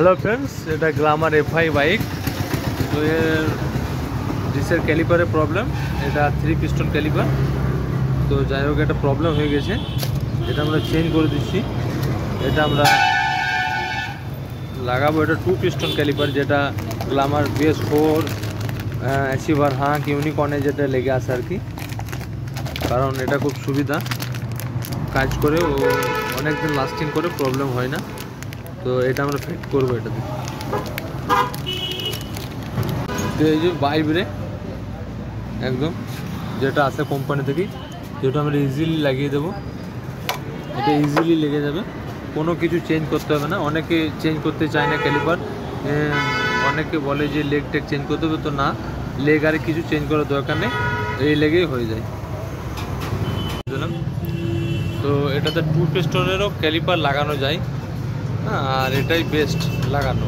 Hello friends, এটা Glamour FI bike. তো এর ডিসের ক্যালিপারের প্রবলেম, এটা 3 পিস্টন ক্যালিপার। তো যাই হোক, একটা প্রবলেম হয়ে গেছে, এটা আমরা চেঞ্জ করে দিচ্ছি। এটা আমরা লাগাবো, এটা 2 পিস্টন ক্যালিপার, যেটা গ্ল্যামার BS4 অ্যাচিভার হাঁক ইউনিকর্নে যেটা লেগে আসে আর কি। কারণ এটা খুব সুবিধা কাজ করে, ও অনেকদিন লাস্টিং করে, প্রবলেম হয় না। তো এটা আমরা ফিট করবো এটাতে। তো এই যে বাই ব্রেক একদম যেটা আছে কোম্পানি থেকেই, যেটা আমরা ইজিলি লাগিয়ে দেবো। এটা ইজিলি লেগে যাবে, কোনো কিছু চেঞ্জ করতে হবে না। অনেকে চেঞ্জ করতে চায় না ক্যালিপার, অনেকে বলে যে লেগ টেক চেঞ্জ করতে হবে, তো না, লেগ আর কিছু চেঞ্জ করার দরকার নেই, এই লেগেই হয়ে যায়। বুঝলাম। তো এটাতে 2 পিস্টনেরও ক্যালিপার লাগানো যায়, হ্যাঁ, আর এটাই বেস্ট লাগানো।